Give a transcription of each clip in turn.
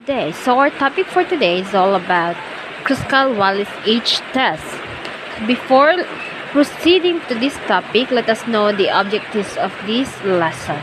Our topic for today is all about Kruskal-Wallis age test. Before proceeding to this topic, let us know the objectives of this lesson.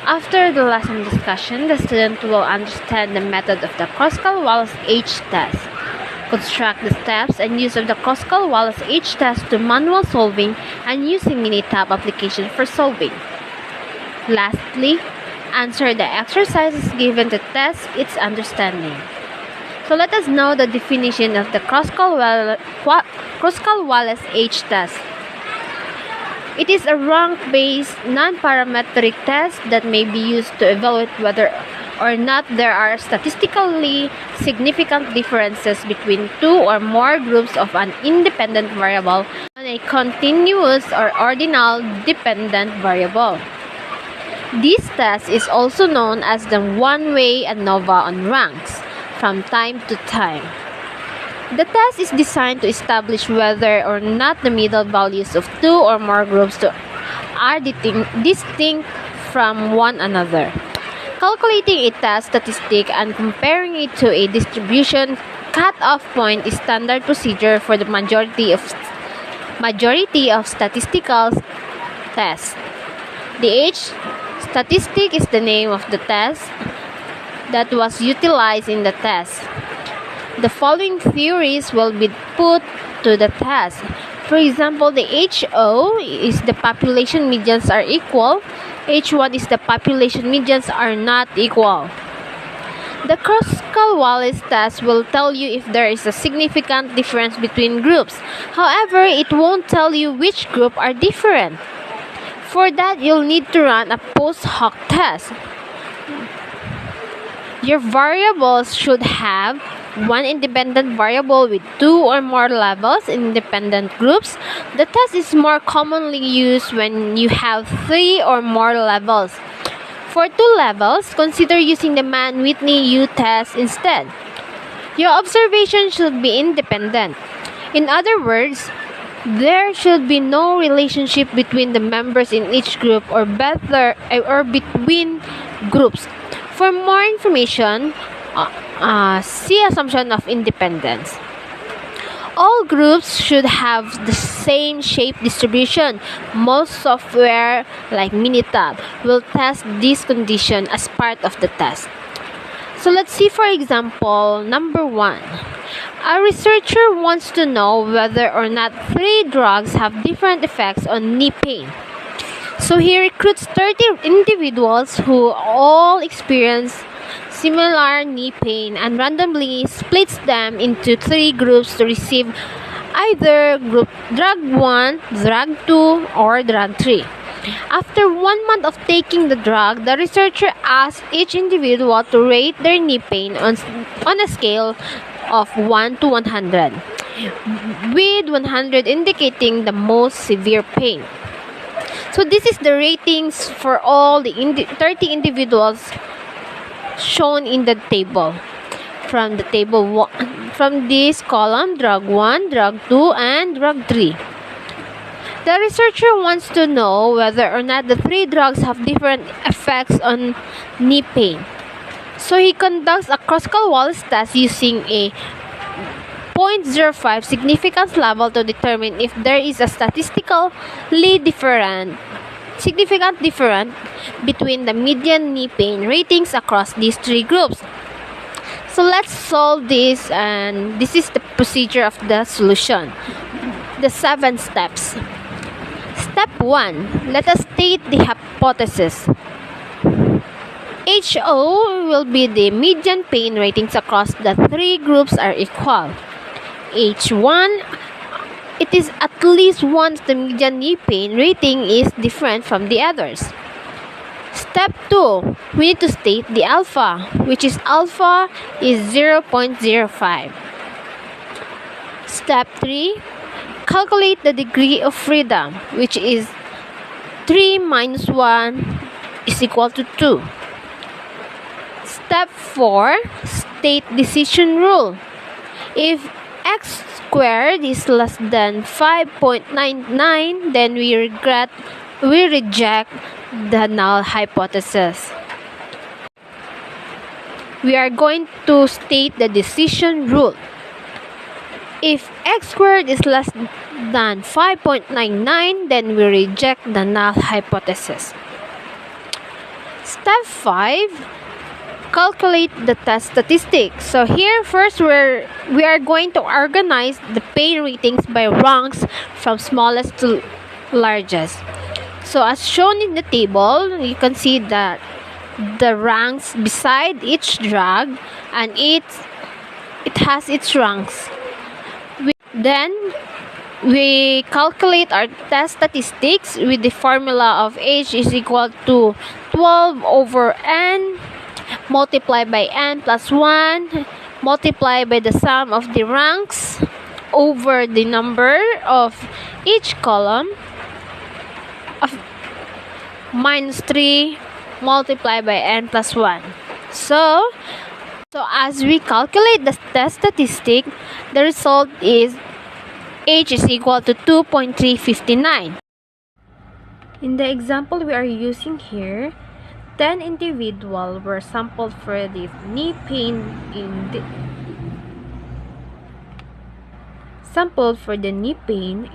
After the lesson discussion, the student will understand the method of the Kruskal-Wallis age test, construct the steps and use of the Kruskal-Wallis age test to manual solving and using Minitab application for solving. Lastly, answer the exercises given to test its understanding. So let us know the definition of the Kruskal-Wallis age test. It is a rank-based, non-parametric test that may be used to evaluate whether or not there are statistically significant differences between two or more groups of an independent variable on a continuous or ordinal dependent variable. This test is also known as the one-way ANOVA on ranks from time to time. The test is designed to establish whether or not the middle values of two or more groups are distinct from one another. Calculating a test statistic and comparing it to a distribution cutoff point is standard procedure for the majority of statistical tests. The age statistic is the name of the test that was utilized in the test. The following theories will be put to the test. For example, the HO is the population medians are equal. H1 is the population medians are not equal. The Kruskal-Wallis test will tell you if there is a significant difference between groups. However, it won't tell you which group are different. For that, you'll need to run a post hoc test. Your variables should have one independent variable with two or more levels in independent groups. The test is more commonly used when you have three or more levels. For two levels, consider using the Mann-Whitney U test instead. Your observation should be independent. In other words, there should be no relationship between the members in each group or between groups. For more information, see assumption of independence. All groups should have the same shape distribution. Most software like Minitab will test this condition as part of the test. So let's see, for example, number 1. A researcher wants to know whether or not 3 drugs have different effects on knee pain. So he recruits 30 individuals who all experience similar knee pain and randomly splits them into 3 groups to receive either drug 1, drug 2, or drug 3. After 1 month of taking the drug, the researcher asks each individual to rate their knee pain on a scale of 1 to 100, with 100 indicating the most severe pain. So this is the ratings for all the 30 individuals shown in the table. From the table 1, from this column, drug 1, drug 2, and drug 3. The researcher wants to know whether or not the 3 drugs have different effects on knee pain. So he conducts a Kruskal-Wallis test using a 0.05 significance level to determine if there is a significant difference between the median knee pain ratings across these 3 groups. So let's solve this, and this is the procedure of the solution. The 7 steps. Step 1. Let us state the hypothesis. HO will be the median pain ratings across the 3 groups are equal. H1, it is at least once the median knee pain rating is different from the others. Step 2, we need to state the alpha, which is alpha is 0.05. Step 3, calculate the degree of freedom, which is 3 minus 1 is equal to 2. Step 4, state decision rule. If x squared is less than 5.99, then we reject the null hypothesis. we are going to state the decision rule. If x squared is less than 5.99, then we reject the null hypothesis. Step 5. Calculate the test statistics. So here first we are going to organize the pain ratings by ranks from smallest to largest. So as shown in the table, you can see that the ranks beside each drug, and it has its ranks. Then we calculate our test statistics with the formula of H is equal to 12 over n multiplied by n plus 1 multiplied by the sum of the ranks over the number of each column of minus 3 multiplied by n plus 1. So as we calculate the test statistic, the result is H is equal to 2.359. In the example we are using here, 10 individuals were sampled for the knee pain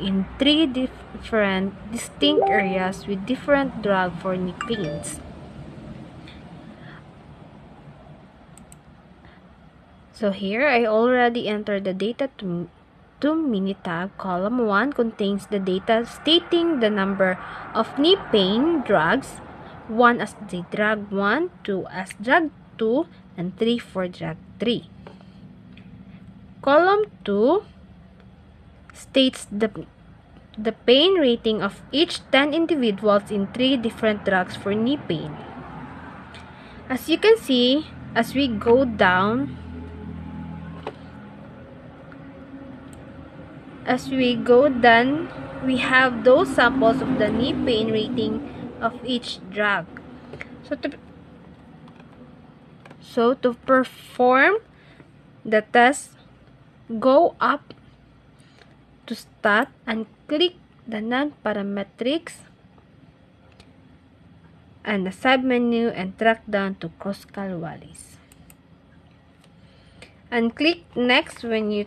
in three different distinct areas with different drug for knee pains. So here I already entered the data to Minitab. Column 1 contains the data stating the number of knee pain drugs, 1 as the drug 1, 2 as drug 2, and 3 for drug 3. Column 2 states the pain rating of each 10 individuals in 3 different drugs for knee pain. As you can see, as we go down, we have those samples of the knee pain rating of each drug. So to perform the test, go up to Stat and click the non-parametrics and the submenu and track down to Kruskal-Wallis. And click next when you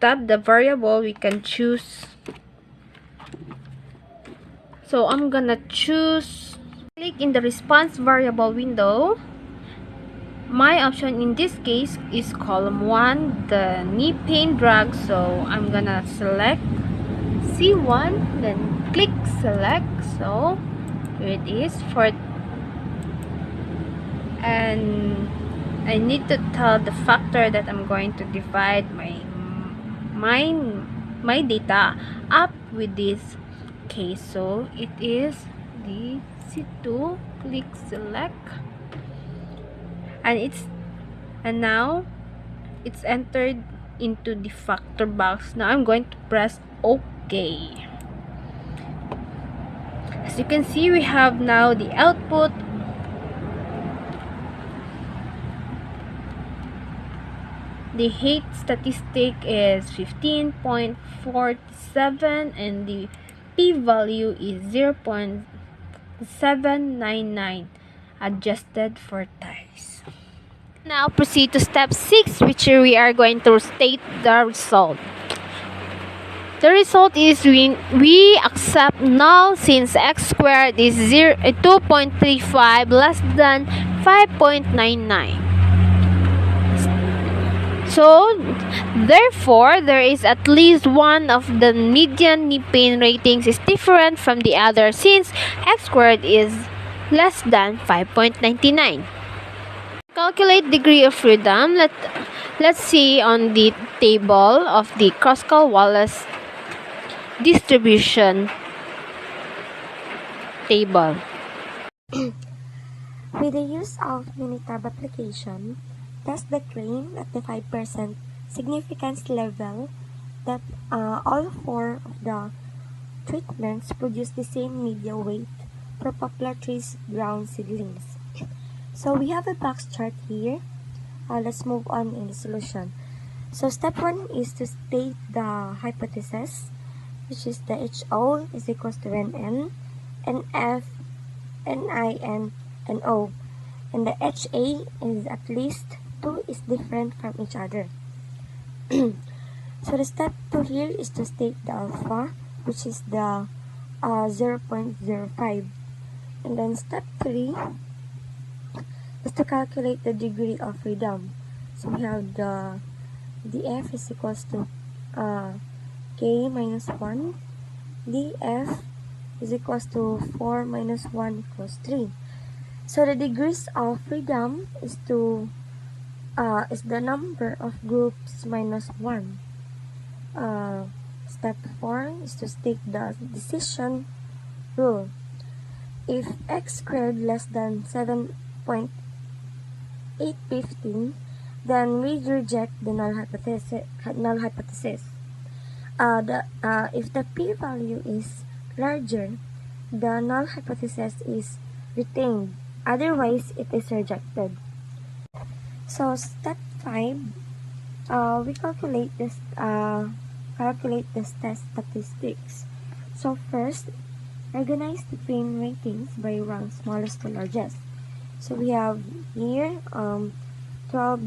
tap the variable, we can choose. So I'm gonna choose, click in the response variable window. My option in this case is column 1, the knee pain drug. So I'm gonna select C1, then click select. So here it is and I need to tell the factor that I'm going to divide my data up with this case. So it is the C2, click select, and now it's entered into the factor box. Now I'm going to press OK. As you can see, we have now the output. The height statistic is 15.47 and the p-value is 0.799 adjusted for ties. Now proceed to step 6, which we are going to state the result. The result is we accept null since x squared is 2.35 less than 5.99. So, therefore, there is at least one of the median knee pain ratings is different from the other since x squared is less than 5.99. Calculate degree of freedom. Let's see on the table of the Kruskal-Wallis distribution table. With the use of Minitab application, test the claim at the 5% significance level that all 4 of the treatments produce the same median weight for poplar trees ground seedlings. So we have a box chart here. Let's move on in the solution. So step 1 is to state the hypothesis, which is the HO is equals to NN, and F, NI, and and O, and the HA is at least 2 is different from each other. So the step 2 here is to state the alpha, which is the 0.05. And then step 3 is to calculate the degree of freedom. So we have the df is equals to k minus 1. df is equals to 4 minus 1 equals 3. So the degrees of freedom is the number of groups minus 1. Step 4 is to state the decision rule. If x squared less than 7.815, then we reject the null hypothesis. If the p-value is larger, the null hypothesis is retained. Otherwise, it is rejected. So step 5, we calculate this test statistics. So first, organize the train ratings by rank smallest to largest. So we have here 12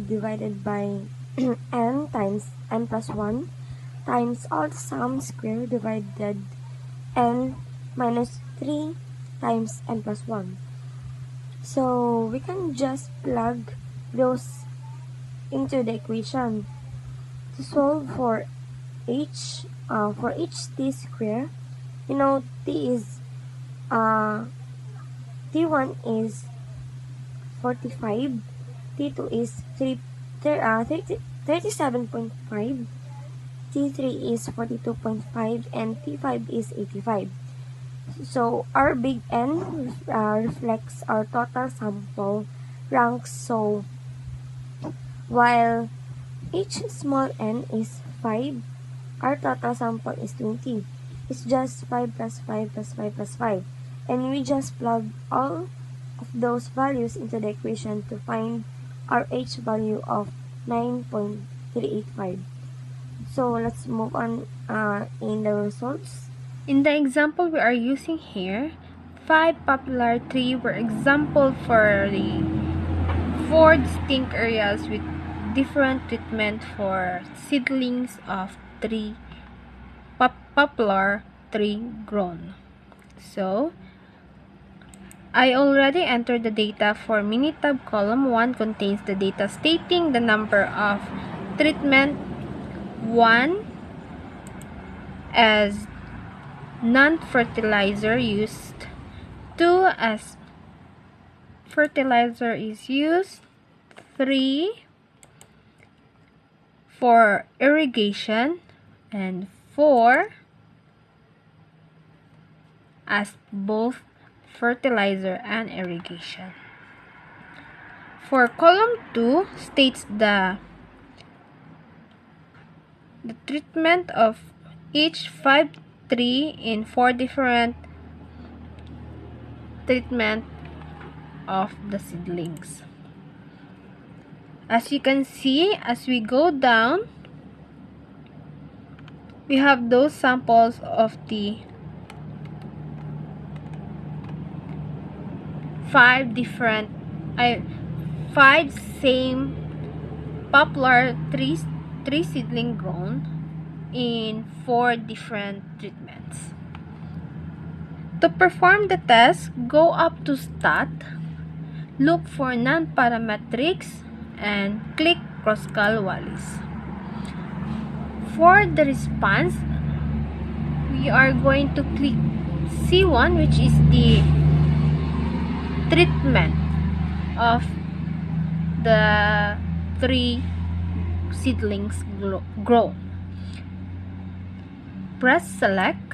divided by n times n plus 1 times all sum square divided n minus 3 times n plus 1. So we can just plug those into the equation to solve for each t square. You know, t1 is 45, t2 is 37.5, t3 is 42.5, and t5 is 85. So our big N reflects our total sample ranks. So while each small n is 5, our total sample is 20. It's just 5 plus 5 plus 5 plus 5. And we just plug all of those values into the equation to find our H value of 9.385. So let's move on in the results. In the example we are using here, 5 popular trees were example for the 4 distinct areas with different treatment for seedlings of popular tree grown. So, I already entered the data for Minitab. Column 1 contains the data stating the number of treatment 1 as non-fertilizer used, 2 as fertilizer is used, 3 for irrigation, and 4 as both fertilizer and irrigation. For column 2 states the treatment of each 5 tree in 4 different treatment of the seedlings. As you can see, as we go down, we have those samples of the 5 same poplar tree seedling grown in 4 different treatments. To perform the test, go up to Stat, look for non-parametrics, and click Kruskal-Wallis. For the response, we are going to click C1, which is the treatment of the 3 seedlings grown. Press select,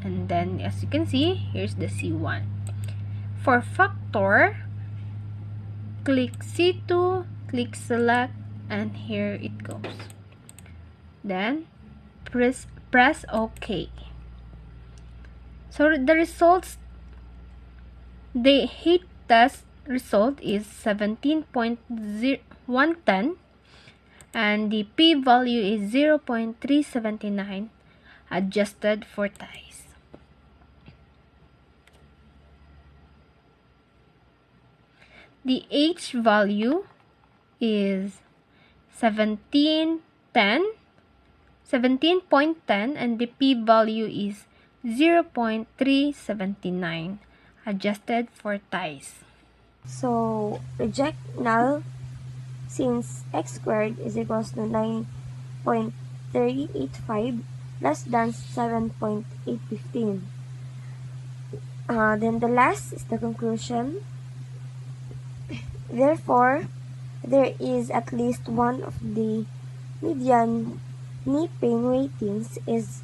and then as you can see, here's the C1. For factor, click C2, click select, and here it goes. Then press OK. So the results, the heat test result is 17.110 and the p-value is 0.379 adjusted for ties. The H value is 17.10 and the P value is 0.379 adjusted for ties. So reject null since x squared is equals to 9.385 less than 7.815. Then the last is the conclusion. Therefore, there is at least one of the median knee pain ratings is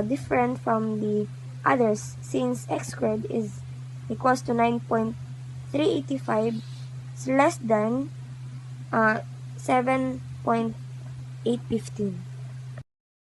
different from the others since x squared is equals to 9.385 is less than 7.815.